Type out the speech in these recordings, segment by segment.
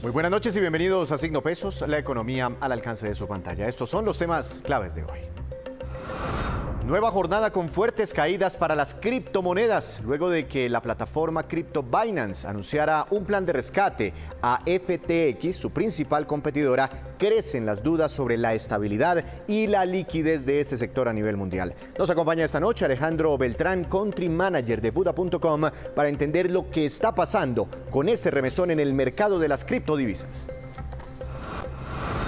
Muy buenas noches y bienvenidos a Signo Pesos, la economía al alcance de su pantalla. Estos son los temas claves de hoy. Nueva jornada con fuertes caídas para las criptomonedas, luego de que la plataforma cripto Binance anunciara un plan de rescate a FTX, su principal competidora. Crecen las dudas sobre la estabilidad y la liquidez de este sector a nivel mundial. Nos acompaña esta noche Alejandro Beltrán, Country Manager de Buda.com, para entender lo que está pasando con este remesón en el mercado de las criptodivisas.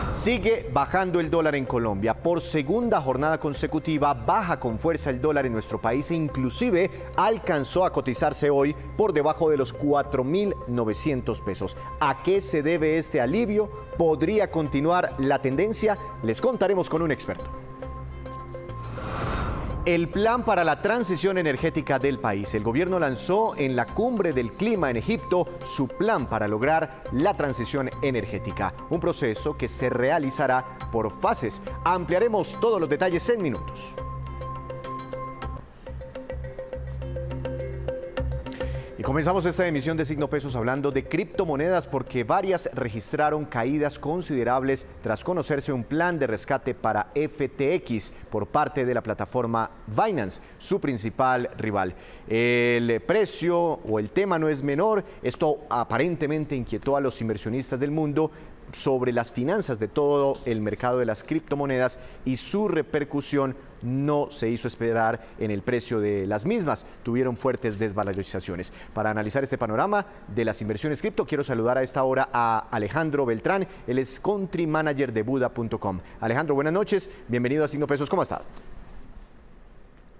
Sigue bajando el dólar en Colombia. Por segunda jornada consecutiva baja con fuerza el dólar en nuestro país e inclusive alcanzó a cotizarse hoy por debajo de los 4.900 pesos. ¿A qué se debe este alivio? ¿Podría continuar la tendencia? Les contaremos con un experto. El plan para la transición energética del país. El gobierno lanzó en la cumbre del clima en Egipto su plan para lograr la transición energética, un proceso que se realizará por fases. Ampliaremos todos los detalles en minutos. Y comenzamos esta emisión de Signo Pesos hablando de criptomonedas porque varias registraron caídas considerables tras conocerse un plan de rescate para FTX por parte de la plataforma Binance, su principal rival. El precio o el tema no es menor. Esto aparentemente inquietó a los inversionistas del mundo sobre las finanzas de todo el mercado de las criptomonedas y su repercusión no se hizo esperar en el precio de las mismas. Tuvieron fuertes desvalorizaciones. Para analizar este panorama de las inversiones cripto, quiero saludar a esta hora a Alejandro Beltrán. Él es Country Manager de Buda.com. Alejandro, buenas noches. Bienvenido a Signo Pesos. ¿Cómo ha estado?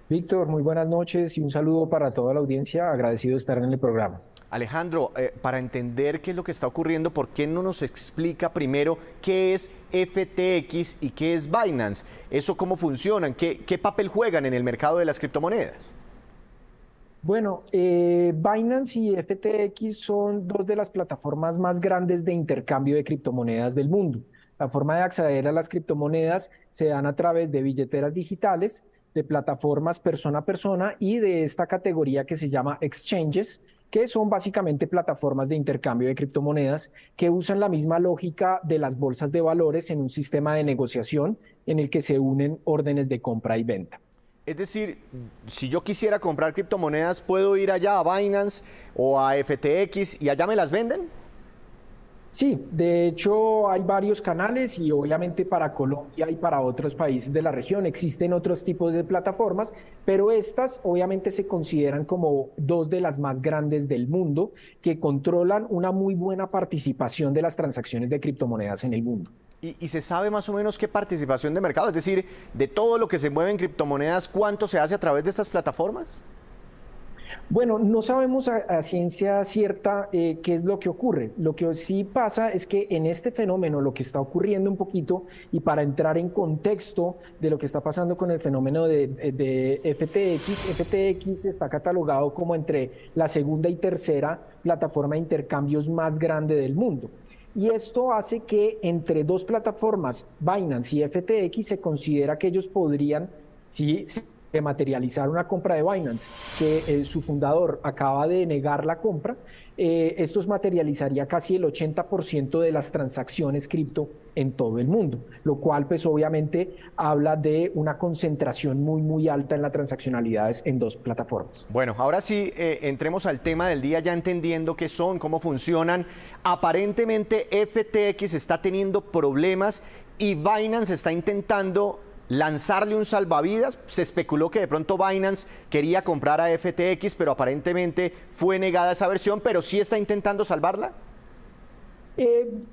Víctor, muy buenas noches y un saludo para toda la audiencia. Agradecido de estar en el programa. Alejandro, para entender qué es lo que está ocurriendo, ¿por qué no nos explica primero qué es FTX y qué es Binance? ¿Eso cómo funcionan? ¿Qué papel juegan en el mercado de las criptomonedas? Bueno, Binance y FTX son dos de las plataformas más grandes de intercambio de criptomonedas del mundo. La forma de acceder a las criptomonedas se dan a través de billeteras digitales, de plataformas persona a persona y de esta categoría que se llama exchanges, que son básicamente plataformas de intercambio de criptomonedas que usan la misma lógica de las bolsas de valores en un sistema de negociación en el que se unen órdenes de compra y venta. Es decir, si yo quisiera comprar criptomonedas, ¿puedo ir allá a Binance o a FTX y allá me las venden? Sí, de hecho hay varios canales y obviamente para Colombia y para otros países de la región existen otros tipos de plataformas, pero estas obviamente se consideran como dos de las más grandes del mundo que controlan una muy buena participación de las transacciones de criptomonedas en el mundo. ¿Y se sabe más o menos qué participación de mercado? Es decir, de todo lo que se mueve en criptomonedas, ¿cuánto se hace a través de estas plataformas? Bueno, no sabemos a ciencia cierta qué es lo que ocurre. Lo que sí pasa es que en este fenómeno lo que está ocurriendo un poquito, y para entrar en contexto de lo que está pasando con el fenómeno de FTX está catalogado como entre la segunda y tercera plataforma de intercambios más grande del mundo. Y esto hace que entre dos plataformas, Binance y FTX, se considera que ellos podrían, sí, de materializar una compra de Binance, que su fundador acaba de negar la compra. Esto materializaría casi el 80% de las transacciones cripto en todo el mundo, lo cual pues obviamente habla de una concentración muy alta en las transaccionalidades en dos plataformas. Bueno, ahora sí, entremos al tema del día ya entendiendo qué son, cómo funcionan. Aparentemente FTX está teniendo problemas y Binance está intentando lanzarle un salvavidas. Se especuló que de pronto Binance quería comprar a FTX, pero aparentemente fue negada esa versión, pero sí está intentando salvarla.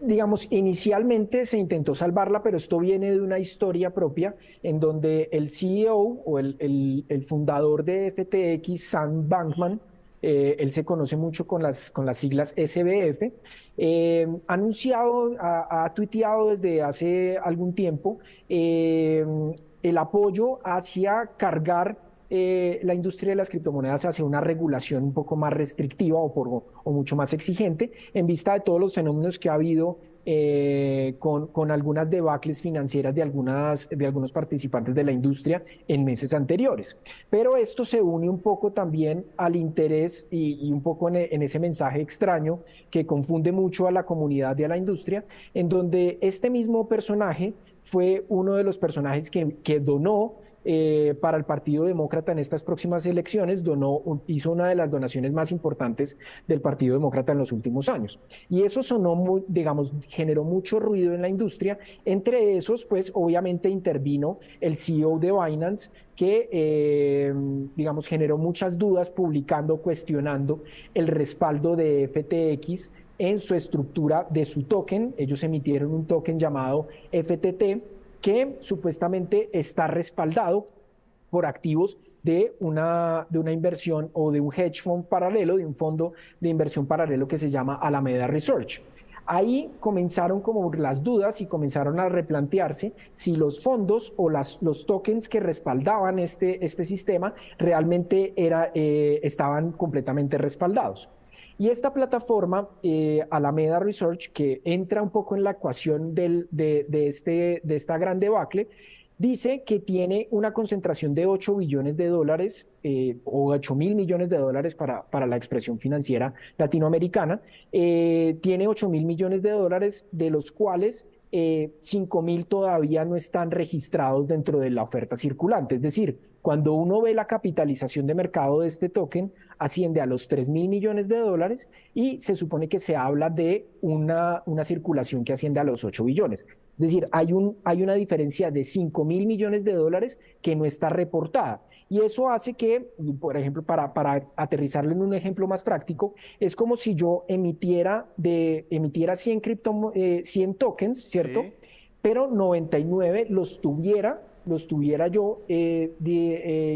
Digamos, inicialmente se intentó salvarla, pero esto viene de una historia propia en donde el CEO o el fundador de FTX, Sam Bankman, él se conoce mucho con las siglas SBF, ha tuiteado desde hace algún tiempo el apoyo hacia cargar la industria de las criptomonedas hacia una regulación un poco más restrictiva o mucho más exigente en vista de todos los fenómenos que ha habido con algunas debacles financieras de algunos participantes de la industria en meses anteriores. Pero esto se une un poco también al interés y un poco en ese mensaje extraño que confunde mucho a la comunidad y a la industria, en donde este mismo personaje fue uno de los personajes que donó para el Partido Demócrata en estas próximas elecciones, hizo una de las donaciones más importantes del Partido Demócrata en los últimos años. Y eso sonó muy, digamos, generó mucho ruido en la industria. Entre esos, pues obviamente intervino el CEO de Binance, que, digamos, generó muchas dudas publicando, cuestionando el respaldo de FTX en su estructura de su token. Ellos emitieron un token llamado FTT, que supuestamente está respaldado por activos de una inversión o de un hedge fund paralelo, de un fondo de inversión paralelo que se llama Alameda Research. Ahí comenzaron como las dudas y comenzaron a replantearse si los fondos o los tokens que respaldaban este sistema realmente estaban completamente respaldados. Y esta plataforma, Alameda Research, que entra un poco en la ecuación de esta gran debacle, dice que tiene una concentración de 8 billones de dólares o 8.000 millones de dólares para la expresión financiera latinoamericana. Tiene 8.000 millones de dólares, de los cuales 5.000 todavía no están registrados dentro de la oferta circulante. Es decir, cuando uno ve la capitalización de mercado de este token, asciende a los 3.000 millones de dólares y se supone que se habla de una circulación que asciende a los 8 billones. Es decir, hay una diferencia de 5.000 millones de dólares que no está reportada. Y eso hace que, por ejemplo, para aterrizarlo en un ejemplo más práctico, es como si yo emitiera 100 tokens, ¿cierto? Sí. Pero 99 los tuviera yo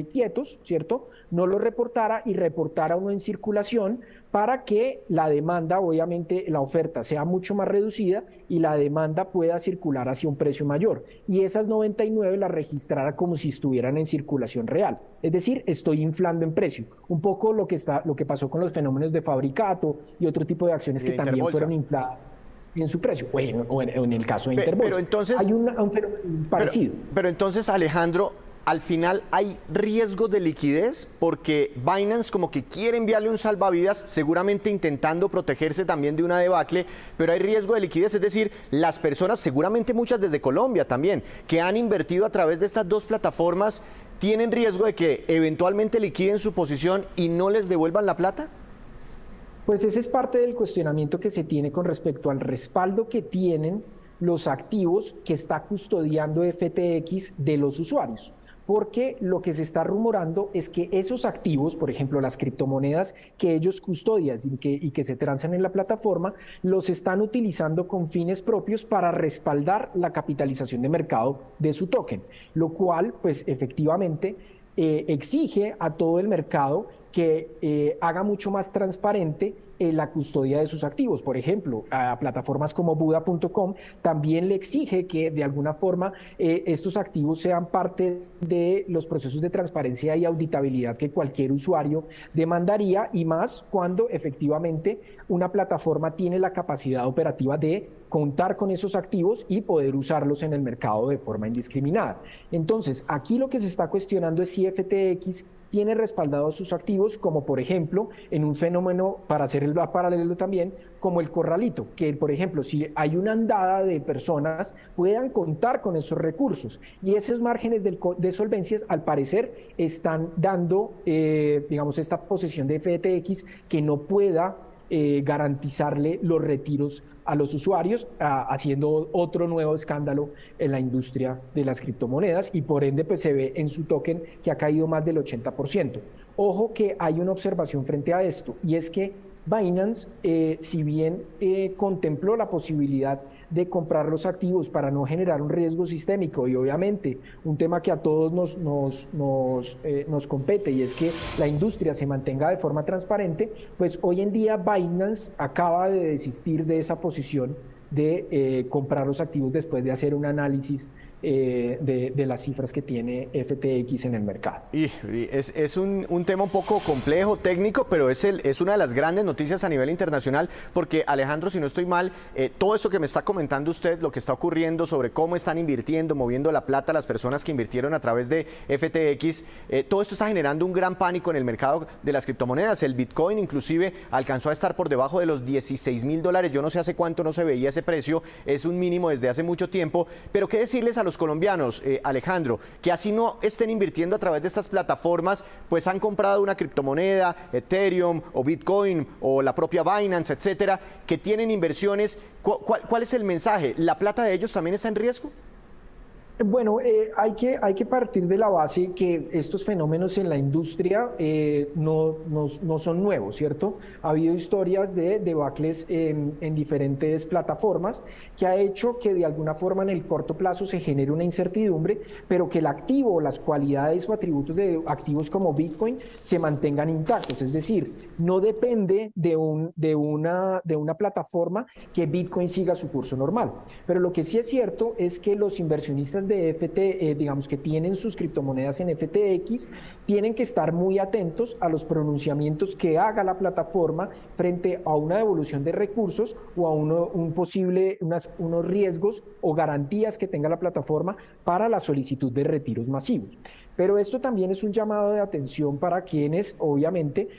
quietos, ¿cierto? No los reportara y reportara uno en circulación para que la demanda, obviamente la oferta sea mucho más reducida y la demanda pueda circular hacia un precio mayor. Y esas 99 las registrara como si estuvieran en circulación real. Es decir, estoy inflando en precio. Un poco lo que pasó con los fenómenos de Fabricato y otro tipo de acciones que también fueron infladas en su precio, o en el caso de Interbolsa. Pero entonces, hay un fenómeno parecido. Pero entonces, Alejandro, al final hay riesgo de liquidez porque Binance como que quiere enviarle un salvavidas, seguramente intentando protegerse también de una debacle, pero hay riesgo de liquidez, es decir, las personas, seguramente muchas desde Colombia también, que han invertido a través de estas dos plataformas, ¿tienen riesgo de que eventualmente liquiden su posición y no les devuelvan la plata? Pues ese es parte del cuestionamiento que se tiene con respecto al respaldo que tienen los activos que está custodiando FTX de los usuarios. Porque lo que se está rumorando es que esos activos, por ejemplo, las criptomonedas que ellos custodian y que se transan en la plataforma, los están utilizando con fines propios para respaldar la capitalización de mercado de su token, lo cual, pues efectivamente, exige a todo el mercado que haga mucho más transparente la custodia de sus activos. Por ejemplo, a plataformas como Buda.com también le exige que de alguna forma estos activos sean parte de los procesos de transparencia y auditabilidad que cualquier usuario demandaría, y más cuando efectivamente una plataforma tiene la capacidad operativa de contar con esos activos y poder usarlos en el mercado de forma indiscriminada. Entonces, aquí lo que se está cuestionando es si FTX tiene respaldados sus activos, como por ejemplo, en un fenómeno, para hacer el paralelo también, como el corralito, que por ejemplo, si hay una andada de personas, puedan contar con esos recursos. Y esos márgenes de solvencias, al parecer, están dando, digamos, esta posesión de FTX que no pueda garantizarle los retiros a los usuarios, haciendo otro nuevo escándalo en la industria de las criptomonedas, y por ende pues se ve en su token que ha caído más del 80%. Ojo que hay una observación frente a esto, y es que Binance, si bien contempló la posibilidad de comprar los activos para no generar un riesgo sistémico, y obviamente un tema que a todos nos compete, y es que la industria se mantenga de forma transparente, pues hoy en día Binance acaba de desistir de esa posición de comprar los activos después de hacer un análisis de las cifras que tiene FTX en el mercado. Y es un tema un poco complejo, técnico, pero es una de las grandes noticias a nivel internacional, porque Alejandro, si no estoy mal, todo esto que me está comentando usted, lo que está ocurriendo sobre cómo están invirtiendo, moviendo la plata las personas que invirtieron a través de FTX, todo esto está generando un gran pánico en el mercado de las criptomonedas. El Bitcoin inclusive alcanzó a estar por debajo de los $16.000. Yo no sé hace cuánto no se veía ese precio, es un mínimo desde hace mucho tiempo, pero ¿qué decirles a los colombianos, Alejandro, que así no estén invirtiendo a través de estas plataformas, pues han comprado una criptomoneda, Ethereum o Bitcoin o la propia Binance, etcétera, que tienen inversiones? ¿Cuál es el mensaje? ¿La plata de ellos también está en riesgo? Bueno, hay que partir de la base que estos fenómenos en la industria no son nuevos, ¿cierto? Ha habido historias de debacles en diferentes plataformas que ha hecho que de alguna forma en el corto plazo se genere una incertidumbre, pero que el activo, las cualidades o atributos de activos como Bitcoin se mantengan intactos. Es decir, no depende de una plataforma que Bitcoin siga su curso normal. Pero lo que sí es cierto es que los inversionistas de digamos que tienen sus criptomonedas en FTX, tienen que estar muy atentos a los pronunciamientos que haga la plataforma frente a una devolución de recursos o a unos riesgos o garantías que tenga la plataforma para la solicitud de retiros masivos. Pero esto también es un llamado de atención para quienes obviamente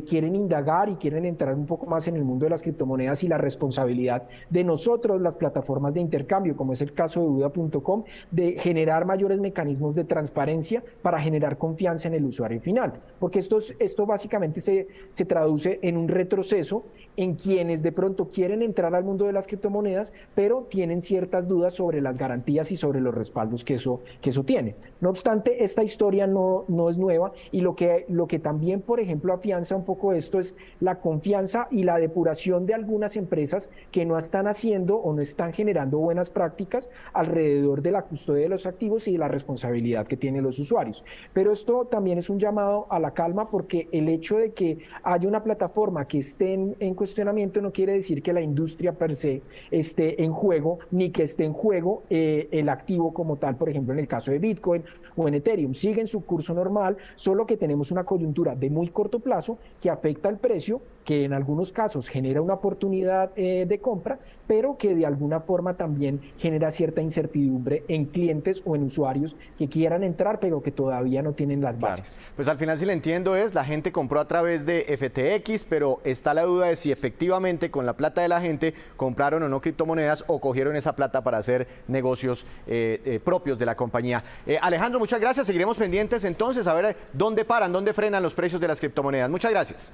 quieren indagar y quieren entrar un poco más en el mundo de las criptomonedas y la responsabilidad de nosotros, las plataformas de intercambio, como es el caso de Buda.com, de generar mayores mecanismos de transparencia para generar confianza en el usuario final. Porque esto básicamente se traduce en un retroceso en quienes de pronto quieren entrar al mundo de las criptomonedas, pero tienen ciertas dudas sobre las garantías y sobre los respaldos que eso tiene. No obstante, esta historia no es nueva y lo que también, por ejemplo, afianza un poco esto es la confianza y la depuración de algunas empresas que no están haciendo o no están generando buenas prácticas alrededor de la custodia de los activos y de la responsabilidad que tienen los usuarios. Pero esto también es un llamado a la calma, porque el hecho de que haya una plataforma que esté en cuestionamiento no quiere decir que la industria per se esté en juego, ni que esté en juego el activo como tal, por ejemplo, en el caso de Bitcoin o en Ethereum. Sigue en su curso normal, solo que tenemos una coyuntura de muy corto plazo que afecta el precio, que en algunos casos genera una oportunidad de compra, pero que de alguna forma también genera cierta incertidumbre en clientes o en usuarios que quieran entrar, pero que todavía no tienen las bases. Claro. Pues al final, si le entiendo, la gente compró a través de FTX, pero está la duda de si efectivamente con la plata de la gente compraron o no criptomonedas o cogieron esa plata para hacer negocios propios de la compañía. Alejandro, muchas gracias. Seguiremos pendientes entonces a ver dónde paran, dónde frenan los precios de las criptomonedas. Muchas gracias.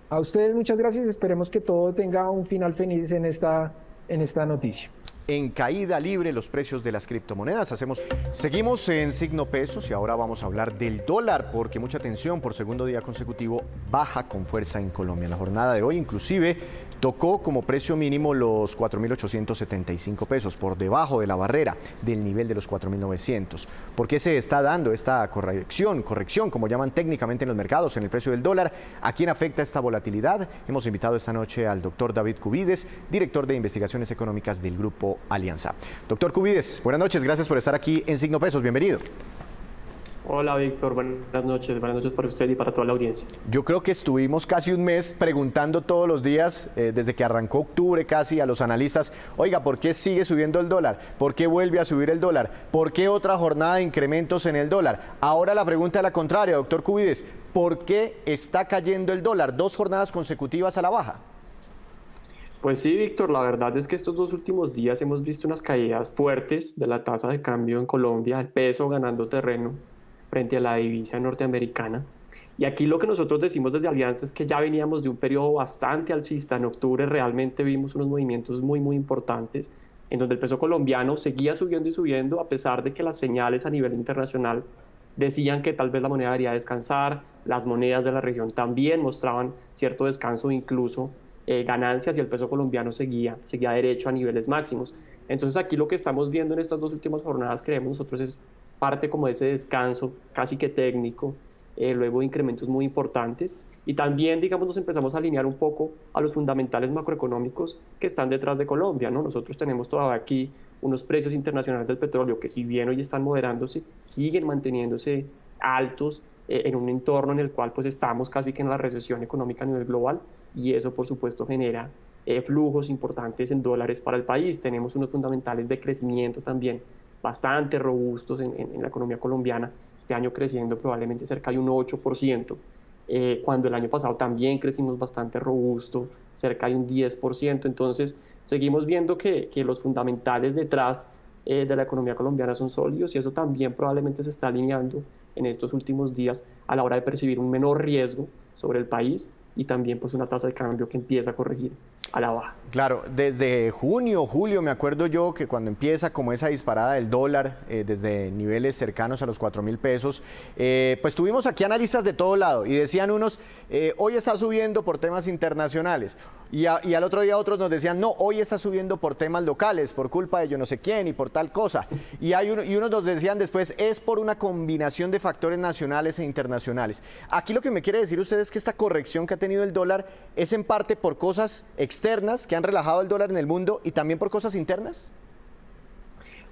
A ustedes muchas gracias. Esperemos que todo tenga un final feliz en esta noticia. En caída libre los precios de las criptomonedas. Seguimos en signo pesos y ahora vamos a hablar del dólar, porque mucha atención, por segundo día consecutivo baja con fuerza en Colombia. En la jornada de hoy inclusive tocó como precio mínimo los 4.875 pesos, por debajo de la barrera del nivel de los 4.900. ¿Por qué se está dando esta corrección, como llaman técnicamente en los mercados, en el precio del dólar? ¿A quién afecta esta volatilidad? Hemos invitado esta noche al doctor David Cubides, director de investigaciones económicas del Grupo Alianza. Doctor Cubides, buenas noches, gracias por estar aquí en Signo Pesos, bienvenido. Hola Víctor, buenas noches para usted y para toda la audiencia. Yo creo que estuvimos casi un mes preguntando todos los días, desde que arrancó octubre casi, a los analistas, oiga, ¿por qué sigue subiendo el dólar? ¿Por qué vuelve a subir el dólar? ¿Por qué otra jornada de incrementos en el dólar? Ahora la pregunta es la contraria, doctor Cubides, ¿por qué está cayendo el dólar? 2 jornadas consecutivas a la baja. Pues sí, Víctor, la verdad es que estos 2 últimos días hemos visto unas caídas fuertes de la tasa de cambio en Colombia, el peso ganando terreno frente a la divisa norteamericana. Y aquí lo que nosotros decimos desde Alianza es que ya veníamos de un periodo bastante alcista. En octubre realmente vimos unos movimientos muy importantes, en donde el peso colombiano seguía subiendo y subiendo, a pesar de que las señales a nivel internacional decían que tal vez la moneda debería descansar, las monedas de la región también mostraban cierto descanso, incluso ganancias, y el peso colombiano seguía derecho a niveles máximos. Entonces aquí lo que estamos viendo en estas 2 últimas jornadas, creemos nosotros, es parte como de ese descanso casi que técnico, luego de incrementos muy importantes, y también, digamos, nos empezamos a alinear un poco a los fundamentales macroeconómicos que están detrás de Colombia, ¿no? Nosotros tenemos todavía aquí unos precios internacionales del petróleo que, si bien hoy están moderándose, siguen manteniéndose altos en un entorno en el cual pues estamos casi que en la recesión económica a nivel global, y eso por supuesto genera flujos importantes en dólares para el país. Tenemos unos fundamentales de crecimiento también bastante robustos en la economía colombiana, este año creciendo probablemente cerca de un 8%, cuando el año pasado también crecimos bastante robusto, cerca de un 10%. Entonces seguimos viendo que los fundamentales detrás de la economía colombiana son sólidos, y eso también probablemente se está alineando en estos últimos días a la hora de percibir un menor riesgo sobre el país, y también pues una tasa de cambio que empieza a corregir a la baja. Claro, desde junio, julio, me acuerdo yo que cuando empieza como esa disparada del dólar, desde niveles cercanos a los 4.000 pesos, pues tuvimos aquí analistas de todo lado y decían unos, hoy está subiendo por temas internacionales, y al otro día otros nos decían, no, hoy está subiendo por temas locales, por culpa de yo no sé quién y por tal cosa. Y unos nos decían después, es por una combinación de factores nacionales e internacionales. Aquí lo que me quiere decir usted es que esta corrección que ha tenido el dólar es en parte por cosas externas que han relajado el dólar en el mundo y también por cosas internas.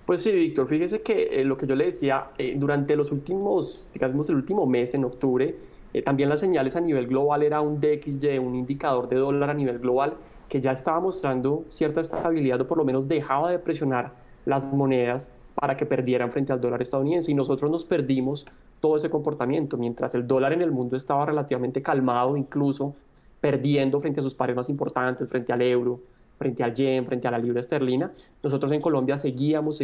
Pues sí, Víctor, fíjese que lo que yo le decía, durante los últimos, digamos el último mes, en octubre, también las señales a nivel global era un DXY, un indicador de dólar a nivel global, que ya estaba mostrando cierta estabilidad, o por lo menos dejaba de presionar las monedas para que perdieran frente al dólar estadounidense, y nosotros nos perdimos todo ese comportamiento, mientras el dólar en el mundo estaba relativamente calmado, incluso perdiendo frente a sus pares más importantes, frente al euro, frente al yen, frente a la libra esterlina. Nosotros en Colombia seguíamos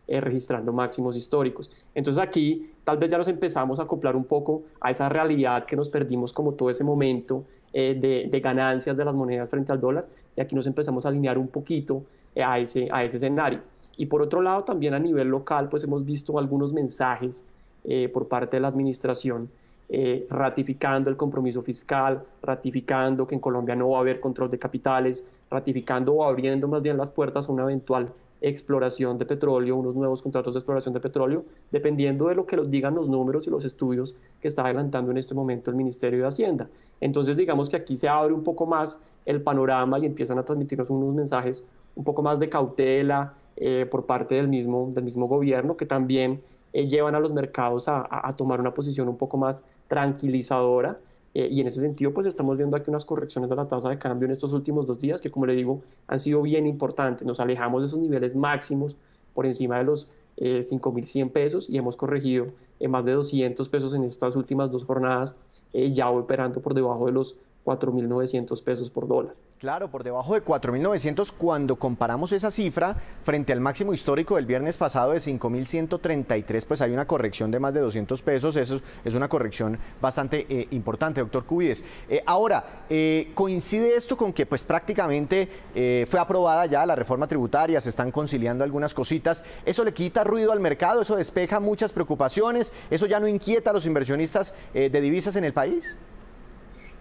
registrando máximos históricos. Entonces aquí tal vez ya nos empezamos a acoplar un poco a esa realidad que nos perdimos, como todo ese momento de ganancias de las monedas frente al dólar, y aquí nos empezamos a alinear un poquito a ese escenario. Y por otro lado, también a nivel local, pues hemos visto algunos mensajes por parte de la administración, ratificando el compromiso fiscal, ratificando que en Colombia no va a haber control de capitales, ratificando o abriendo más bien las puertas a una eventual exploración de petróleo, unos nuevos contratos de exploración de petróleo, dependiendo de lo que nos digan los números y los estudios que está adelantando en este momento el Ministerio de Hacienda. Entonces digamos que aquí se abre un poco más el panorama y empiezan a transmitirnos unos mensajes un poco más de cautela por parte del mismo gobierno, que también llevan a los mercados a tomar una posición un poco más tranquilizadora, y en ese sentido pues estamos viendo aquí unas correcciones de la tasa de cambio en estos últimos 2 días que, como le digo, han sido bien importantes. Nos alejamos de esos niveles máximos por encima de los 5.100 pesos, y hemos corregido más de 200 pesos en estas últimas 2 jornadas, ya operando por debajo de los 4.900 pesos por dólar. Claro, por debajo de 4.900 cuando comparamos esa cifra frente al máximo histórico del viernes pasado de 5.133, pues hay una corrección de más de 200 pesos, eso es una corrección bastante importante, doctor Cubides. Ahora, ¿coincide esto con que pues prácticamente fue aprobada ya la reforma tributaria, se están conciliando algunas cositas? ¿Eso le quita ruido al mercado, eso despeja muchas preocupaciones, eso ya no inquieta a los inversionistas de divisas en el país?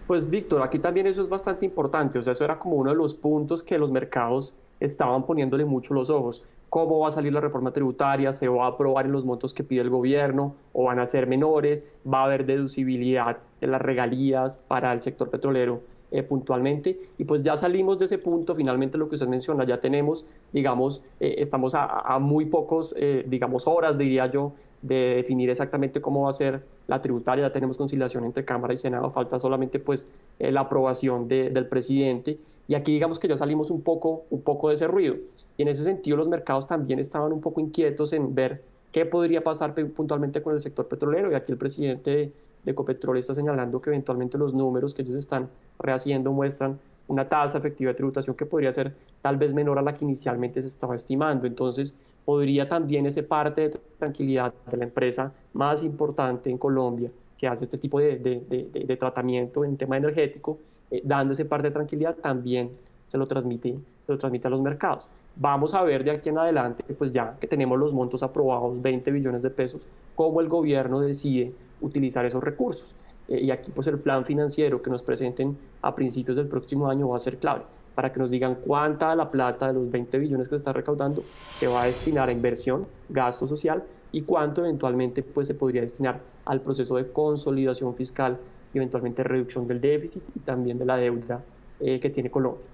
Pues Víctor, aquí también eso es bastante importante, o sea, eso era como uno de los puntos que los mercados estaban poniéndole mucho los ojos. ¿Cómo va a salir la reforma tributaria? ¿Se va a aprobar en los montos que pide el gobierno o van a ser menores? ¿Va a haber deducibilidad de las regalías para el sector petrolero puntualmente? Y pues ya salimos de ese punto, finalmente lo que usted menciona, ya tenemos, digamos, estamos a muy pocos, digamos, horas, diría yo, de definir exactamente cómo va a ser la tributaria. Ya tenemos conciliación entre Cámara y Senado, falta solamente pues la aprobación del presidente, y aquí digamos que ya salimos un poco de ese ruido, y en ese sentido los mercados también estaban un poco inquietos en ver qué podría pasar puntualmente con el sector petrolero, y aquí el presidente de Ecopetrol está señalando que eventualmente los números que ellos están rehaciendo muestran una tasa efectiva de tributación que podría ser tal vez menor a la que inicialmente se estaba estimando. Entonces podría también ese parte de tranquilidad de la empresa más importante en Colombia, que hace este tipo de tratamiento en tema energético, dando ese parte de tranquilidad, también se lo transmite a los mercados. Vamos a ver de aquí en adelante, pues ya que tenemos los montos aprobados, 20 billones de pesos, cómo el gobierno decide utilizar esos recursos. Y aquí pues el plan financiero que nos presenten a principios del próximo año va a ser clave, para que nos digan cuánta de la plata de los 20 billones que se está recaudando se va a destinar a inversión, gasto social, y cuánto eventualmente pues se podría destinar al proceso de consolidación fiscal y eventualmente reducción del déficit y también de la deuda que tiene Colombia.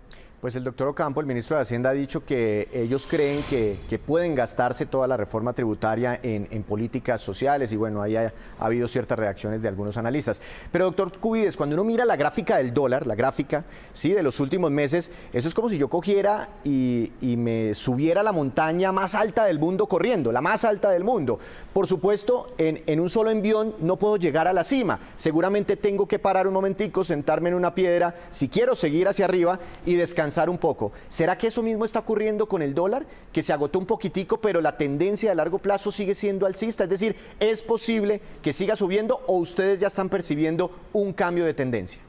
Pues el doctor Ocampo, el ministro de Hacienda, ha dicho que ellos creen que pueden gastarse toda la reforma tributaria en políticas sociales y bueno, ahí ha habido ciertas reacciones de algunos analistas. Pero doctor Cubides, cuando uno mira la gráfica del dólar, la gráfica, sí, de los últimos meses, eso es como si yo cogiera y me subiera a la montaña más alta del mundo corriendo, la más alta del mundo. Por supuesto, en un solo envión no puedo llegar a la cima. Seguramente tengo que parar un momentico, sentarme en una piedra, si quiero seguir hacia arriba y descansar un poco. ¿Será que eso mismo está ocurriendo con el dólar? Que se agotó un poquitico, pero la tendencia a largo plazo sigue siendo alcista. Es decir, ¿es posible que siga subiendo o ustedes ya están percibiendo un cambio de tendencia?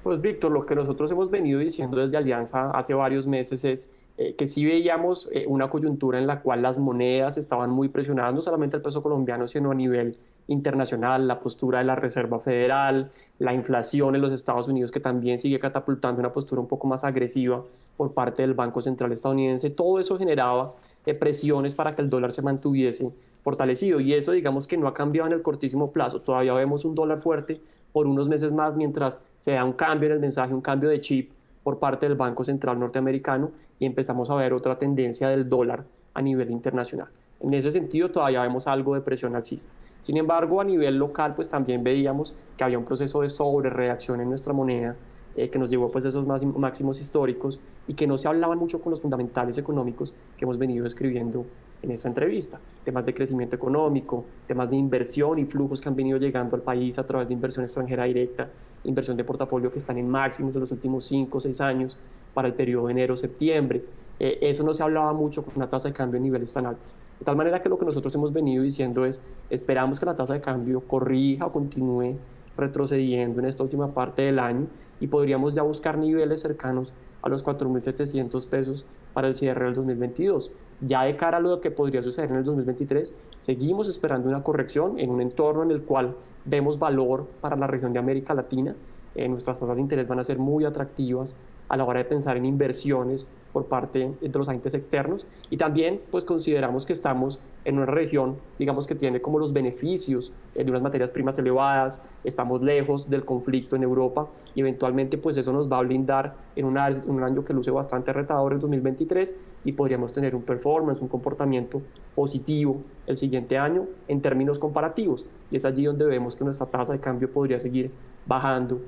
Pues Víctor, lo que nosotros hemos venido diciendo desde Alianza hace varios meses es que sí veíamos una coyuntura en la cual las monedas estaban muy presionadas, no solamente el peso colombiano, sino a nivel internacional, la postura de la Reserva Federal, la inflación en los Estados Unidos, que también sigue catapultando una postura un poco más agresiva por parte del Banco Central estadounidense. Todo eso generaba presiones para que el dólar se mantuviese fortalecido, y eso digamos que no ha cambiado en el cortísimo plazo. Todavía vemos un dólar fuerte por unos meses más mientras se da un cambio en el mensaje, un cambio de chip por parte del Banco Central norteamericano, y empezamos a ver otra tendencia del dólar a nivel internacional. En ese sentido todavía vemos algo de presión alcista. Sin embargo, a nivel local pues también veíamos que había un proceso de sobrereacción en nuestra moneda que nos llevó pues a esos máximos históricos, y que no se hablaban mucho con los fundamentales económicos que hemos venido describiendo en esta entrevista. Temas de crecimiento económico, temas de inversión y flujos que han venido llegando al país a través de inversión extranjera directa, inversión de portafolio que están en máximos de los últimos 5 o 6 años para el periodo de enero-septiembre. Eso no se hablaba mucho con una tasa de cambio en niveles tan altos. De tal manera que lo que nosotros hemos venido diciendo es, esperamos que la tasa de cambio corrija o continúe retrocediendo en esta última parte del año, y podríamos ya buscar niveles cercanos a los 4.700 pesos para el cierre del 2022. Ya de cara a lo que podría suceder en el 2023, seguimos esperando una corrección en un entorno en el cual vemos valor para la región de América Latina. Nuestras tasas de interés van a ser muy atractivas a la hora de pensar en inversiones por parte de los agentes externos, y también pues consideramos que estamos en una región, digamos, que tiene como los beneficios de unas materias primas elevadas, estamos lejos del conflicto en Europa, y eventualmente pues eso nos va a blindar en un año que luce bastante retador, el 2023, y podríamos tener un performance, un comportamiento positivo el siguiente año en términos comparativos, y es allí donde vemos que nuestra tasa de cambio podría seguir bajando,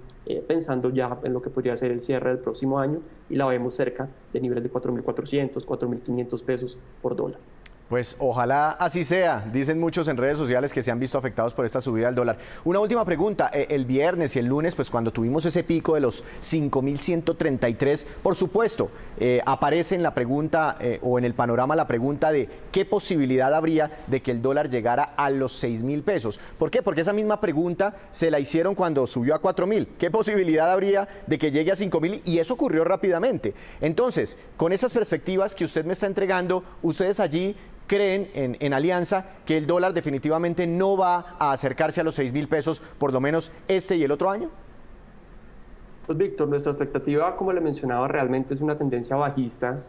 pensando ya en lo que podría ser el cierre del próximo año, y la vemos cerca de niveles de 4.400, 4.500 pesos por dólar. Pues ojalá así sea. Dicen muchos en redes sociales que se han visto afectados por esta subida del dólar. Una última pregunta. El viernes y el lunes, pues cuando tuvimos ese pico de los 5.133, por supuesto, aparece en la pregunta o en el panorama la pregunta de qué posibilidad habría de que el dólar llegara a los 6.000 pesos. ¿Por qué? Porque esa misma pregunta se la hicieron cuando subió a 4.000. ¿Qué posibilidad habría de que llegue a 5.000? Y eso ocurrió rápidamente. Entonces, con esas perspectivas que usted me está entregando, ustedes allí creen en Alianza que el dólar definitivamente no va a acercarse a los 6.000 pesos, por lo menos este y el otro año. Pues Víctor, nuestra expectativa, como le mencionaba, realmente es una tendencia bajista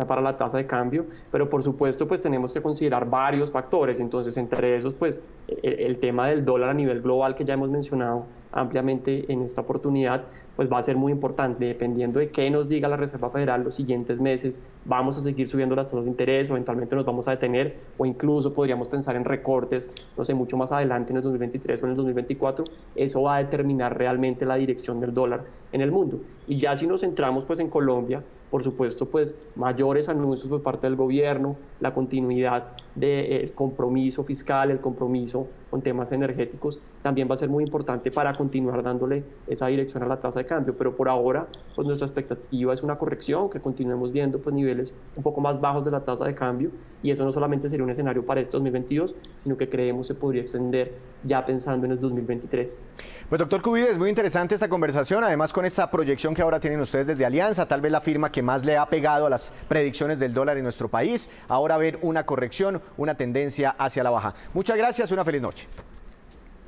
para la tasa de cambio, pero por supuesto pues tenemos que considerar varios factores. Entonces, entre esos pues el tema del dólar a nivel global, que ya hemos mencionado ampliamente en esta oportunidad, pues va a ser muy importante. Dependiendo de qué nos diga la Reserva Federal los siguientes meses, vamos a seguir subiendo las tasas de interés, o eventualmente nos vamos a detener, o incluso podríamos pensar en recortes, no sé, mucho más adelante en el 2023 o en el 2024. Eso va a determinar realmente la dirección del dólar en el mundo. Y ya si nos centramos pues en Colombia, por supuesto, pues mayores anuncios por parte del gobierno, la continuidad del compromiso fiscal, el compromiso con temas energéticos, también va a ser muy importante para continuar dándole esa dirección a la tasa de cambio. Pero por ahora, pues nuestra expectativa es una corrección, que continuemos viendo pues niveles un poco más bajos de la tasa de cambio, y eso no solamente sería un escenario para este 2022, sino que creemos se podría extender ya pensando en el 2023. Pues doctor Cubides, muy interesante esta conversación, además con esta proyección que ahora tienen ustedes desde Alianza, tal vez la firma que más le ha pegado a las predicciones del dólar en nuestro país, ahora ver una corrección, una tendencia hacia la baja. Muchas gracias, una feliz noche.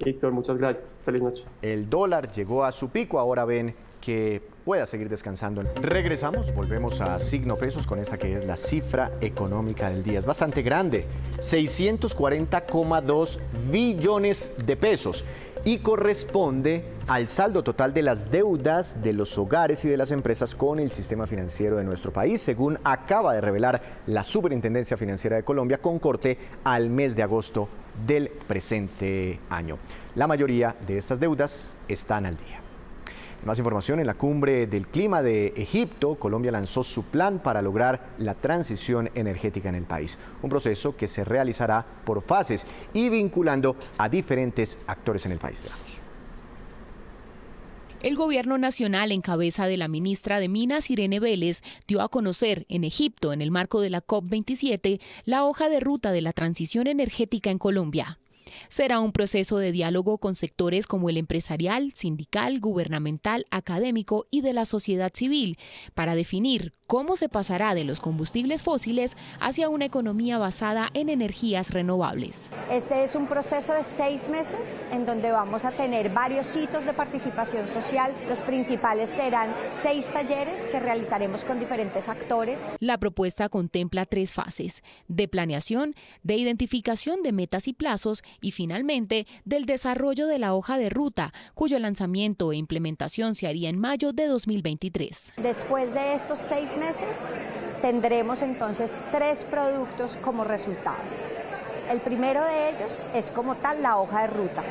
Víctor, muchas gracias. Feliz noche. El dólar llegó a su pico, ahora ven que pueda seguir descansando. Regresamos, volvemos a Signo Pesos con esta que es la cifra económica del día. Es bastante grande, 640,2 billones de pesos. y corresponde al saldo total de las deudas de los hogares y de las empresas con el sistema financiero de nuestro país, según acaba de revelar la Superintendencia Financiera de Colombia con corte al mes de agosto del presente año. La mayoría de estas deudas están al día. Más información: en la cumbre del clima de Egipto, Colombia lanzó su plan para lograr la transición energética en el país, un proceso que se realizará por fases y vinculando a diferentes actores en el país. Veamos. El gobierno nacional, en cabeza de la ministra de Minas, Irene Vélez, dio a conocer en Egipto, en el marco de la COP27, la hoja de ruta de la transición energética en Colombia. Será un proceso de diálogo con sectores como el empresarial, sindical, gubernamental, académico y de la sociedad civil para definir cómo se pasará de los combustibles fósiles hacia una economía basada en energías renovables. Este es un proceso de 6 meses en donde vamos a tener varios hitos de participación social. Los principales serán 6 talleres que realizaremos con diferentes actores. La propuesta contempla 3 fases: de planeación, de identificación de metas y plazos y finalmente del desarrollo de la hoja de ruta, cuyo lanzamiento e implementación se haría en mayo de 2023. Después de estos 6 meses tendremos entonces 3 productos como resultado. El primero de ellos es como tal la hoja de ruta,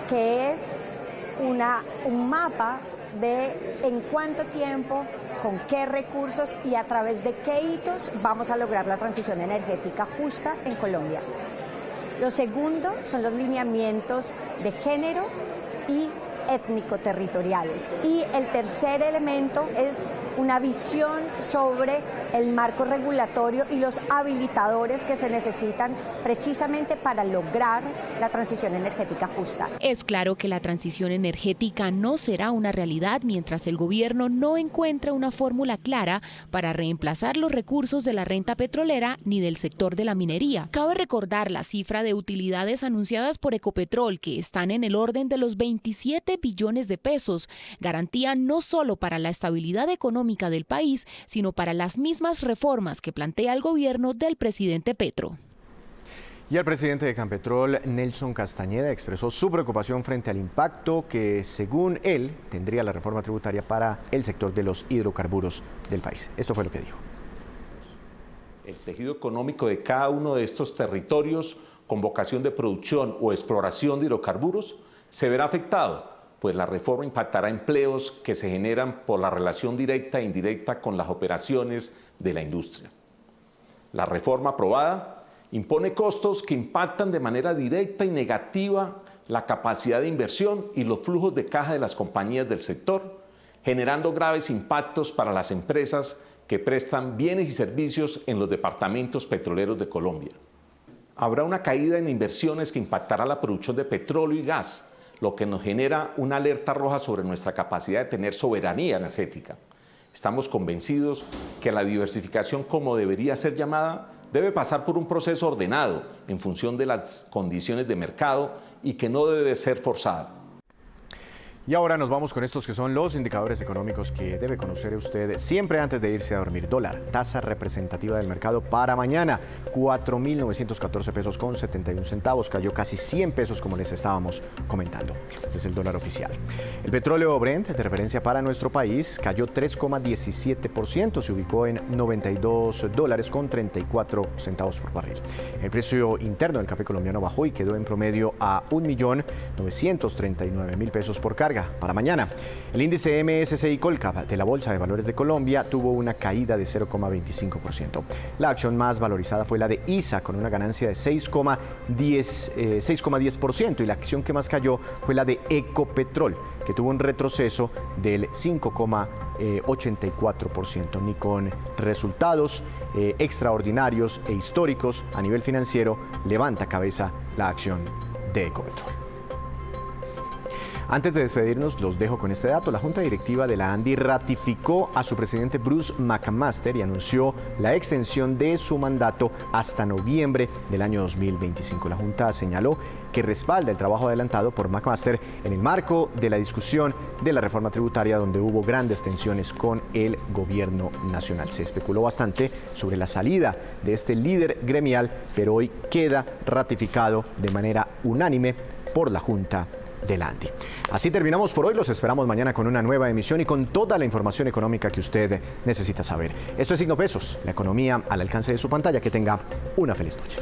que es un mapa de en cuánto tiempo, con qué recursos y a través de qué hitos vamos a lograr la transición energética justa en Colombia. Lo segundo son los lineamientos de género y étnico-territoriales. Y el tercer elemento es una visión sobre el marco regulatorio y los habilitadores que se necesitan precisamente para lograr la transición energética justa. Es claro que la transición energética no será una realidad mientras el gobierno no encuentre una fórmula clara para reemplazar los recursos de la renta petrolera ni del sector de la minería. Cabe recordar la cifra de utilidades anunciadas por Ecopetrol, que están en el orden de los 27 billones de pesos, garantía no solo para la estabilidad económica del país, sino para las mismas reformas que plantea el gobierno del presidente Petro. Y el presidente de Campetrol, Nelson Castañeda, expresó su preocupación frente al impacto que, según él, tendría la reforma tributaria para el sector de los hidrocarburos del país. Esto fue lo que dijo. El tejido económico de cada uno de estos territorios con vocación de producción o exploración de hidrocarburos se verá afectado, pues la reforma impactará empleos que se generan por la relación directa e indirecta con las operaciones de la industria. La reforma aprobada impone costos que impactan de manera directa y negativa la capacidad de inversión y los flujos de caja de las compañías del sector, generando graves impactos para las empresas que prestan bienes y servicios en los departamentos petroleros de Colombia. Habrá una caída en inversiones que impactará la producción de petróleo y gas, lo que nos genera una alerta roja sobre nuestra capacidad de tener soberanía energética. Estamos convencidos que la diversificación, como debería ser llamada, debe pasar por un proceso ordenado en función de las condiciones de mercado y que no debe ser forzada. Y ahora nos vamos con estos que son los indicadores económicos que debe conocer usted siempre antes de irse a dormir. Dólar, tasa representativa del mercado para mañana, 4.914 pesos con 71 centavos, cayó casi 100 pesos como les estábamos comentando. Este es el dólar oficial. El petróleo Brent, de referencia para nuestro país, cayó 3,17%, se ubicó en $92 con 34 centavos por barril. El precio interno del café colombiano bajó y quedó en promedio a 1.939.000 pesos por carga. Para mañana, el índice MSCI Colcap de la Bolsa de Valores de Colombia tuvo una caída de 0,25%. La acción más valorizada fue la de ISA, con una ganancia de 6,10%, y la acción que más cayó fue la de Ecopetrol, que tuvo un retroceso del 5,84%. Ni con resultados extraordinarios e históricos a nivel financiero levanta cabeza la acción de Ecopetrol. Antes de despedirnos, los dejo con este dato. La Junta Directiva de la ANDI ratificó a su presidente Bruce McMaster y anunció la extensión de su mandato hasta noviembre del año 2025. La Junta señaló que respalda el trabajo adelantado por McMaster en el marco de la discusión de la reforma tributaria, donde hubo grandes tensiones con el gobierno nacional. Se especuló bastante sobre la salida de este líder gremial, pero hoy queda ratificado de manera unánime por la Junta del Andi. Así terminamos por hoy. Los esperamos mañana con una nueva emisión y con toda la información económica que usted necesita saber. Esto es Signo Pesos, la economía al alcance de su pantalla. Que tenga una feliz noche.